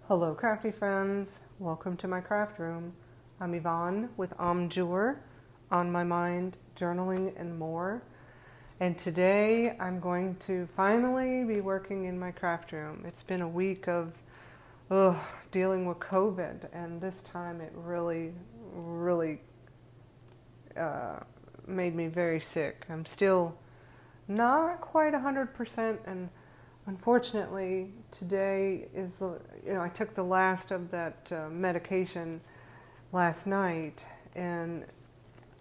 Hello crafty friends, welcome to my craft room. I'm Yvonne with Jour, On My Mind, Journaling and More. And today I'm going to finally be working in my craft room. It's been a week of dealing with COVID, and this time it really made me very sick. I'm still not quite 100%, and unfortunately, today is I took the last of that medication last night, and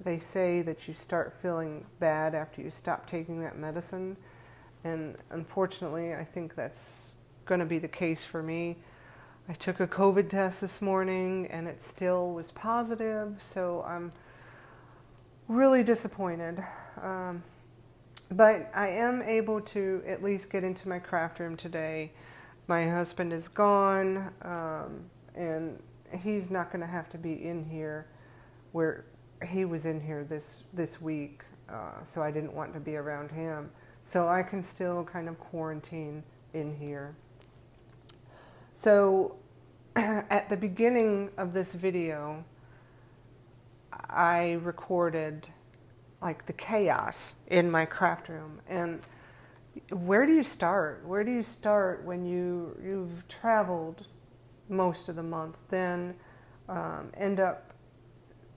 they say that you start feeling bad after you stop taking that medicine, and unfortunately, I think that's going to be the case for me. I took a COVID test this morning, and it still was positive, so I'm really disappointed. But I am able to at least get into my craft room today. My husband is gone, and he's not going to have to be in here where he was in here this week, so I didn't want to be around him. So I can still kind of quarantine in here. So at the beginning of this video, I recorded like the chaos in my craft room. And where do you start? Where do you start when you've traveled most of the month, then end up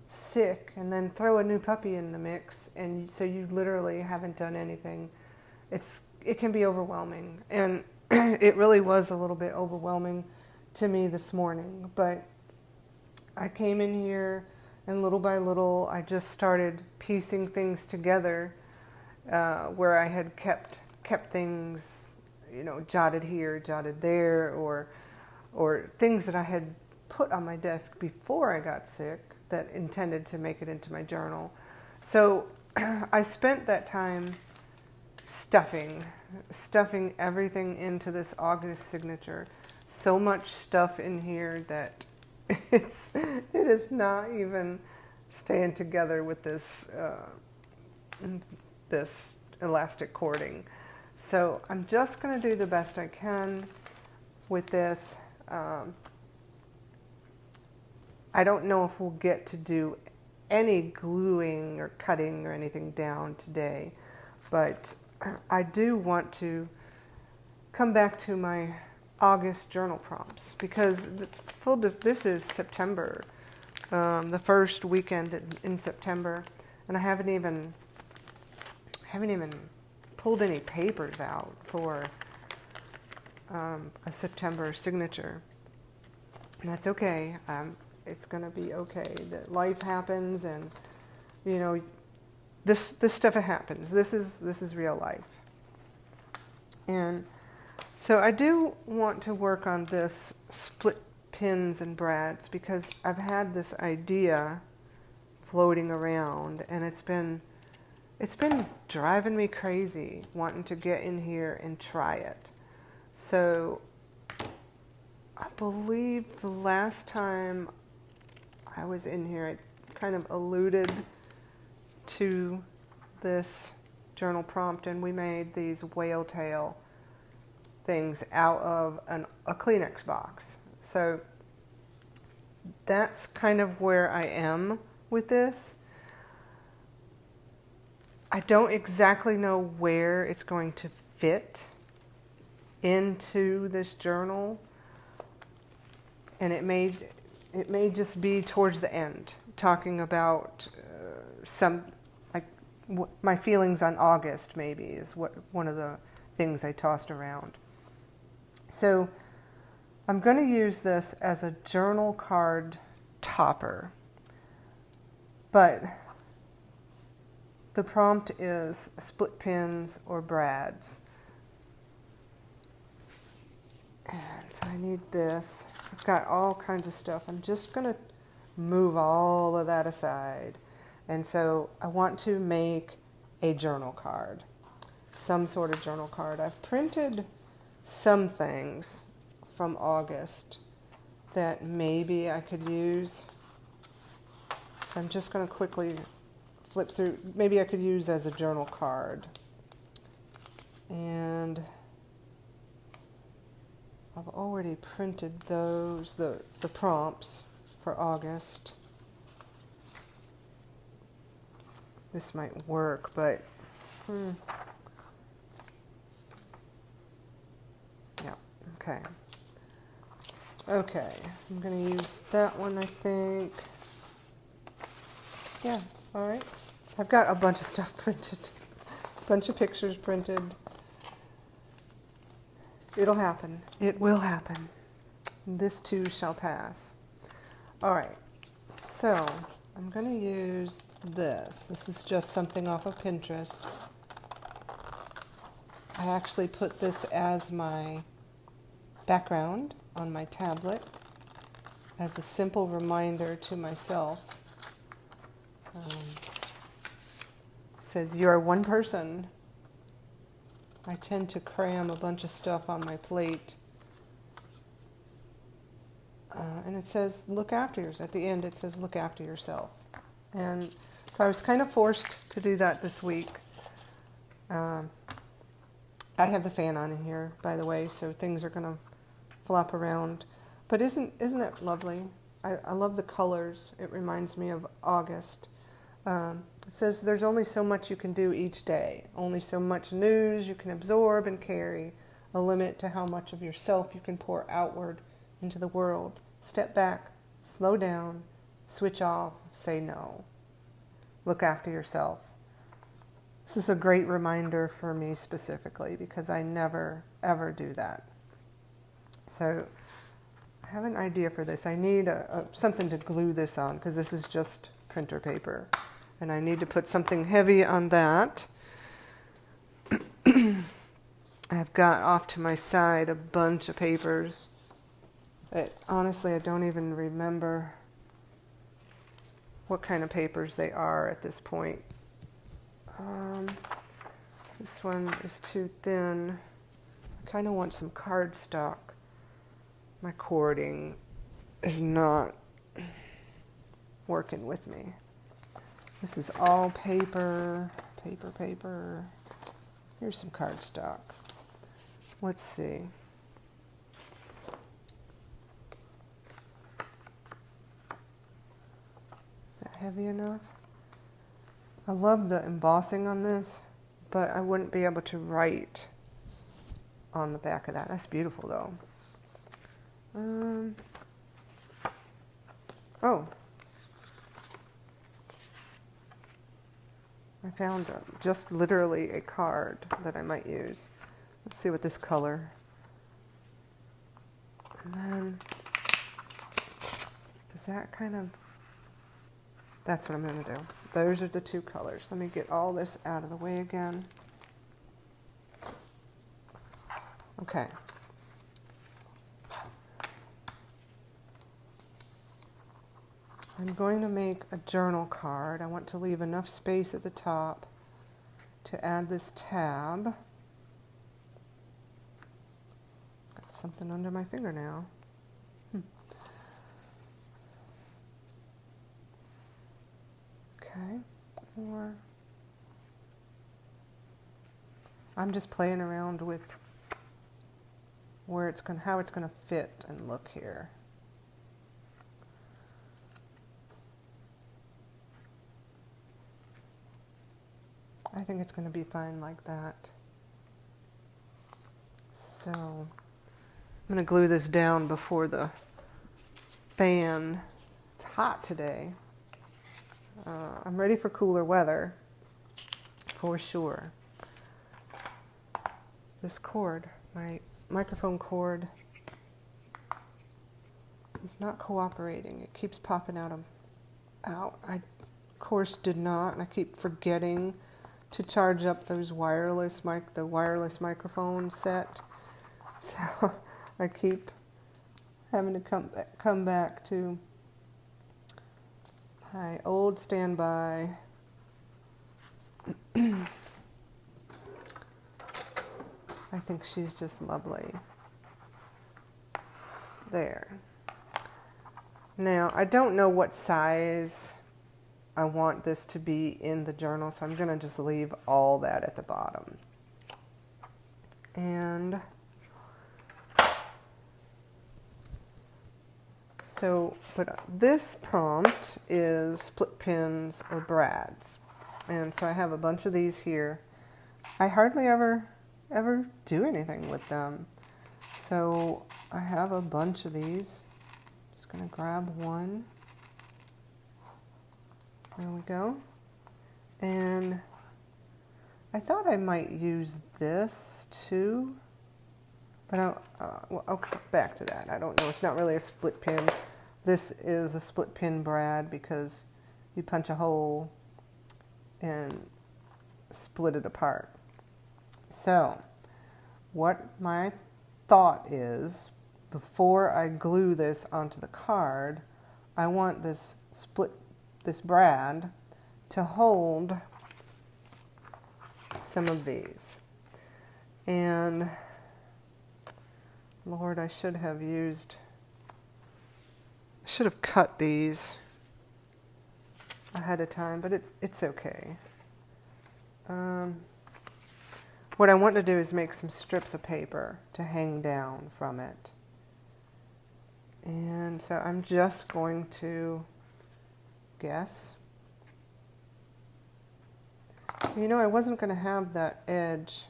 sick, and then throw a new puppy in the mix, and so you literally haven't done anything? It can be overwhelming, and it really was a little bit overwhelming to me this morning. But I came in here, and little by little, I just started piecing things together where I had kept things, jotted here, jotted there, or things that I had put on my desk before I got sick that intended to make it into my journal. So I spent that time stuffing everything into this August signature. So much stuff in here that it is not even staying together with this this elastic cording. So I'm just going to do the best I can with this. I don't know if we'll get to do any gluing or cutting or anything down today, but I do want to come back to my August journal prompts, because this is September, the first weekend in September, and I haven't even pulled any papers out for a September signature. And that's okay. It's gonna be okay. That life happens, and this stuff happens. This is real life. And so I do want to work on this split pins and brads, because I've had this idea floating around, and it's been driving me crazy wanting to get in here and try it. So I believe the last time I was in here, I kind of alluded to this journal prompt, and we made these whale tail things out of a Kleenex box. So that's kind of where I am with this. I don't exactly know where it's going to fit into this journal, and it may just be towards the end, talking about my feelings on August, maybe, is one of the things I tossed around. So I'm going to use this as a journal card topper, but the prompt is split pins or brads. And so I need this. I've got all kinds of stuff. I'm just going to move all of that aside. And so I want to make a journal card, some sort of journal card. I've printed some things from August that maybe I could use. So I'm just going to quickly flip through. Maybe I could use as a journal card. And I've already printed those, the prompts for August. This might work, but yeah, okay. Okay, I'm going to use that one, I think. Yeah, all right. I've got a bunch of stuff printed, a bunch of pictures printed. It'll happen. It will happen. This too shall pass. All right, so I'm going to use this. This is just something off of Pinterest. I actually put this as my background on my tablet as a simple reminder to myself. It says, "You're one person." I tend to cram a bunch of stuff on my plate. And it says, look after yourself. At the end, it says, look after yourself. And so I was kind of forced to do that this week. I have the fan on in here, by the way, so things are going to flop around. But isn't that lovely? I love the colors. It reminds me of August. It says there's only so much you can do each day, only so much news you can absorb and carry, a limit to how much of yourself you can pour outward into the world. Step back, slow down, switch off, say no. Look after yourself. This is a great reminder for me specifically because I never, ever do that. So I have an idea for this. I need something to glue this on because this is just printer paper. And I need to put something heavy on that. I've got off to my side a bunch of papers that honestly I don't even remember what kind of papers they are at this point. This one is too thin. I kind of want some cardstock. My cording is not working with me. This is all paper, paper. Here's some cardstock. Let's see. That heavy enough? I love the embossing on this, but I wouldn't be able to write on the back of that. That's beautiful though. Oh. I found just literally a card that I might use. Let's see what this color. And then, does that kind of, that's what I'm going to do. Those are the two colors. Let me get all this out of the way again. Okay. I'm going to make a journal card. I want to leave enough space at the top to add this tab. Got something under my fingernail. Okay. Or I'm just playing around with where it's going, how it's going to fit and look here. I think it's going to be fine like that. So I'm going to glue this down before the fan. It's hot today. I'm ready for cooler weather, for sure. This cord, my microphone cord, is not cooperating. It keeps popping out. I, of course, did not, and I keep forgetting to charge up those the wireless microphone set. So I keep having to come back to Hi, old standby. I think she's just lovely. There. Now, I don't know what size I want this to be in the journal, so I'm going to just leave all that at the bottom. And so, but this prompt is split pins or brads. And so I have a bunch of these here. I hardly ever do anything with them. So I have a bunch of these. Just going to grab one. There we go. And I thought I might use this too, but I'll come back to that. I don't know. It's not really a split pin. This is a split pin brad because you punch a hole and split it apart. So what my thought is, before I glue this onto the card, I want this brad to hold some of these. And Lord, I should have cut these ahead of time, but it's okay. What I want to do is make some strips of paper to hang down from it. And so I'm just going to guess. You know, I wasn't going to have that edge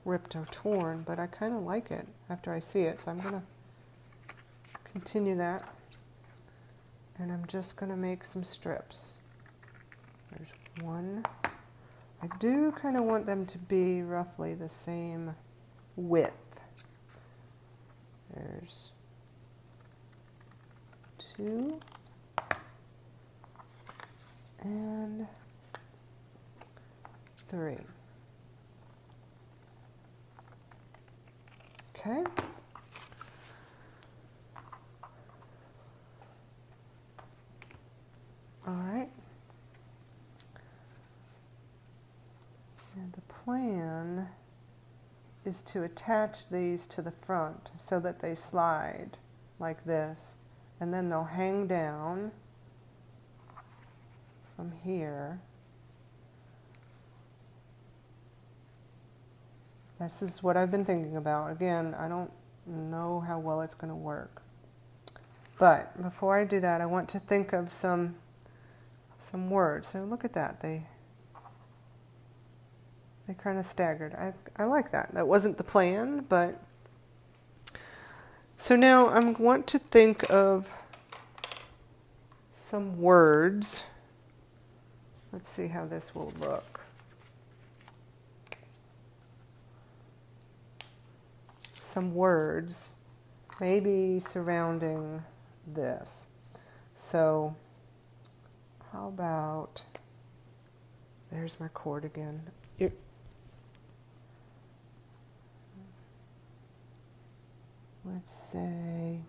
ripped or torn, but I kind of like it after I see it. So I'm going to continue that. And I'm just going to make some strips. There's one. I do kind of want them to be roughly the same width. There's two. And three. Okay. All right. And the plan is to attach these to the front so that they slide like this, and then they'll hang down from here. This is what I've been thinking about. Again, I don't know how well it's going to work. But before I do that, I want to think of some words. So look at that. They kind of staggered. I like that. That wasn't the plan, but... So now I want to think of some words. Let's see how this will look. Some words, maybe surrounding this. So how about, there's my chord again. Let's say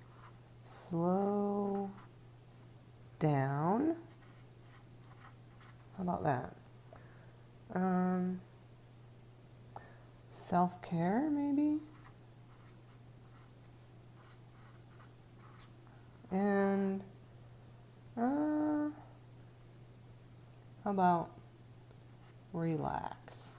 slow down. How about that? Self-care, maybe? And how about relax?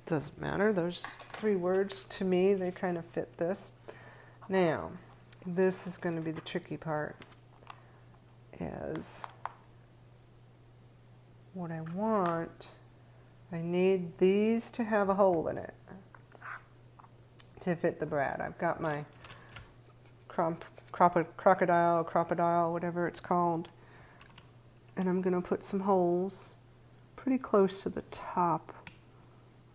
Doesn't matter. Those three words, to me, they kind of fit this. Now, this is going to be the tricky part, is what I want. I need these to have a hole in it to fit the brad. I've got my crocodile, whatever it's called, and I'm going to put some holes pretty close to the top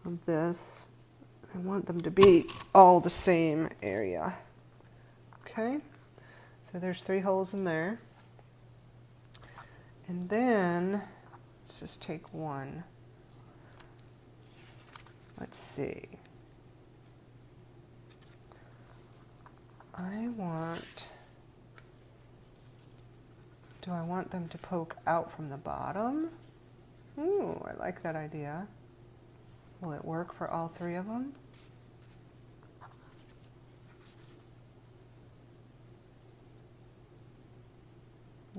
of this. I want them to be all the same area. Okay, so there's 3 holes in there. And then, let's just take one. Let's see. do I want them to poke out from the bottom? Ooh, I like that idea. Will it work for all three of them?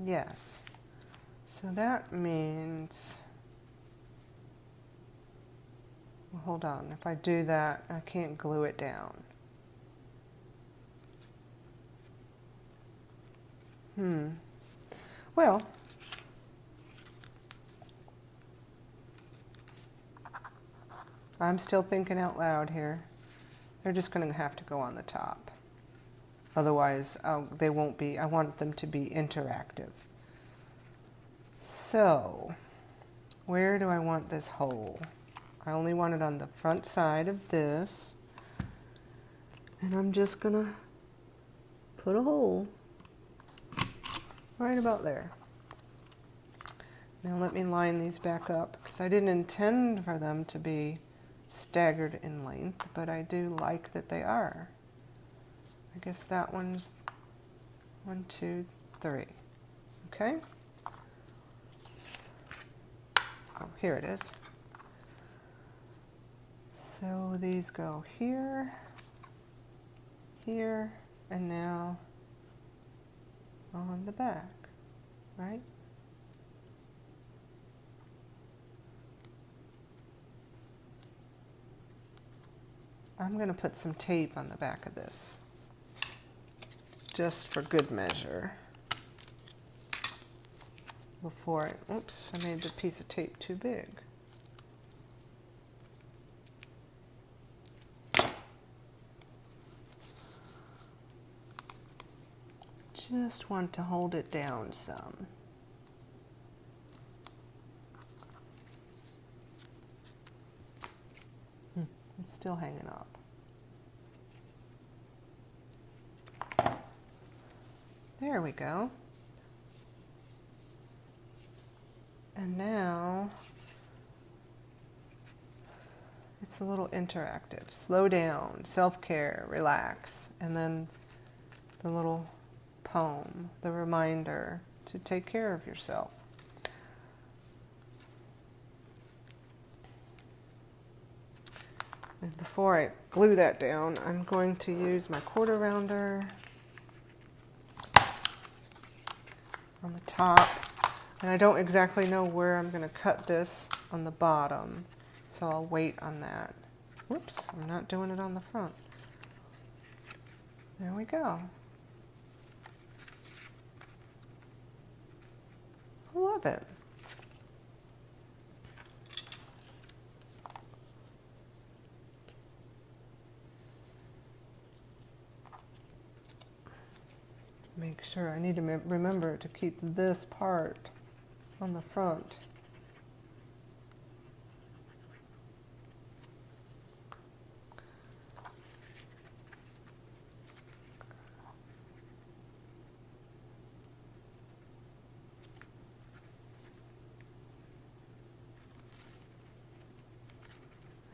Yes. So that means, well, hold on, if I do that, I can't glue it down. Well, I'm still thinking out loud here. They're just going to have to go on the top. Otherwise, they won't be. I want them to be interactive. So, where do I want this hole? I only want it on the front side of this. And I'm just going to put a hole right about there. Now let me line these back up, because I didn't intend for them to be staggered in length, but I do like that they are. I guess that one's 1, 2, 3. Okay? Oh, here it is. So these go here, here, and now on the back, right? I'm going to put some tape on the back of this, just for good measure. Before I, oops, I made the piece of tape too big. Just want to hold it down some. It's still hanging up. There we go. And now it's a little interactive. Slow down, self-care, relax, and then the little poem, the reminder to take care of yourself. And before I glue that down, I'm going to use my quarter rounder on the top. And I don't exactly know where I'm going to cut this on the bottom, so I'll wait on that. Whoops, I'm not doing it on the front. There we go. I love it. Make sure, I need to remember to keep this part on the front.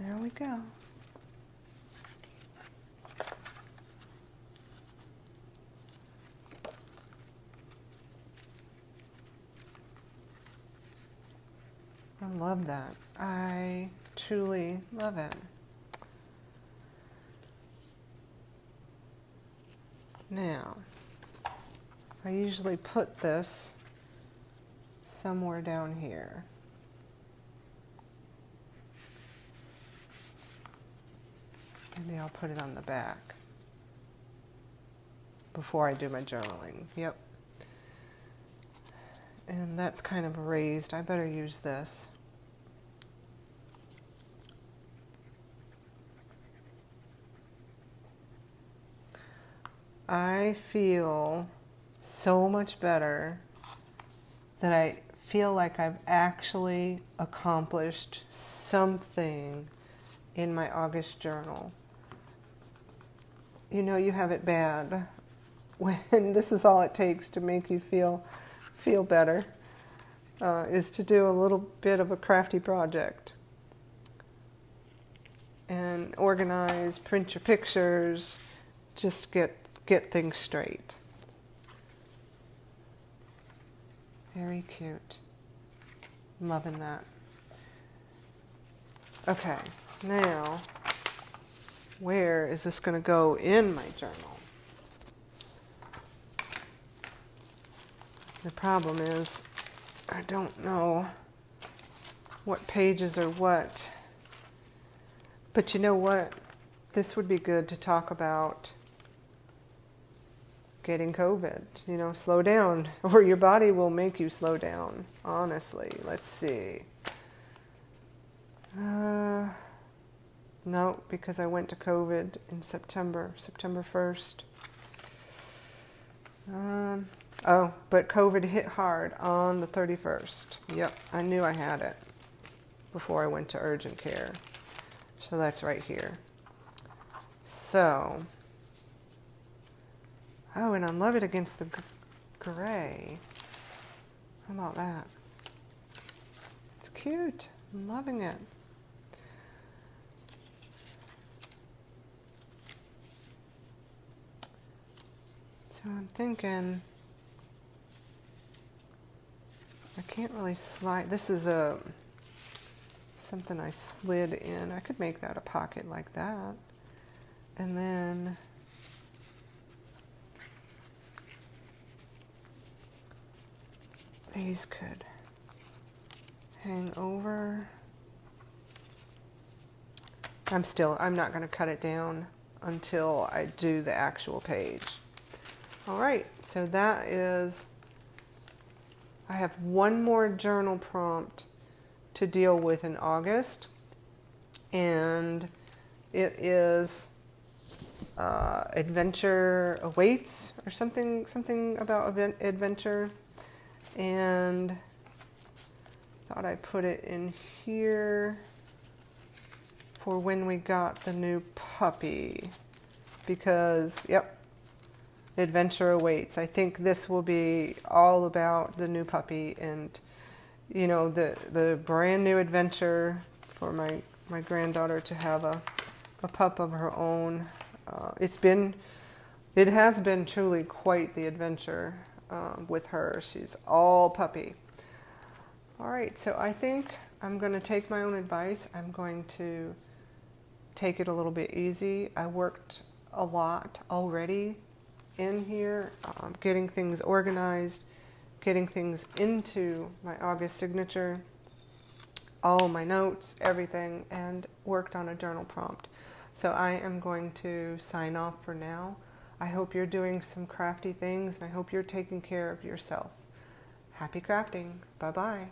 There we go. I love that. I truly love it. Now, I usually put this somewhere down here. Maybe I'll put it on the back before I do my journaling. Yep. And that's kind of raised. I better use this. I feel so much better that I feel like I've actually accomplished something in my August journal. You know you have it bad when this is all it takes to make you feel better, is to do a little bit of a crafty project. And organize, print your pictures, just get get things straight. Very cute. I'm loving that. Okay, now, where is this going to go in my journal? The problem is, I don't know what pages are what. But you know what? This would be good to talk about getting COVID. You know, slow down, or your body will make you slow down. Honestly, let's see. No, because I went to COVID in September 1st. Oh, but COVID hit hard on the 31st. Yep, I knew I had it before I went to urgent care. So that's right here. So, oh, and I love it against the gray. How about that? It's cute. I'm loving it. So I'm thinking, I can't really slide. This is something I slid in. I could make that a pocket like that. And then these could hang over. I'm not going to cut it down until I do the actual page. All right, so that is, I have one more journal prompt to deal with in August, and it is adventure awaits, or something about adventure, and thought I put it in here for when we got the new puppy, because yep, adventure awaits. I think this will be all about the new puppy and, you know, the brand new adventure for my granddaughter to have a pup of her own. It has been truly quite the adventure with her. She's all puppy. All right, so I think I'm going to take my own advice. I'm going to take it a little bit easy. I worked a lot already in here, getting things organized, getting things into my August signature, all my notes, everything, and worked on a journal prompt. So I am going to sign off for now. I hope you're doing some crafty things, and I hope you're taking care of yourself. Happy crafting. Bye-bye.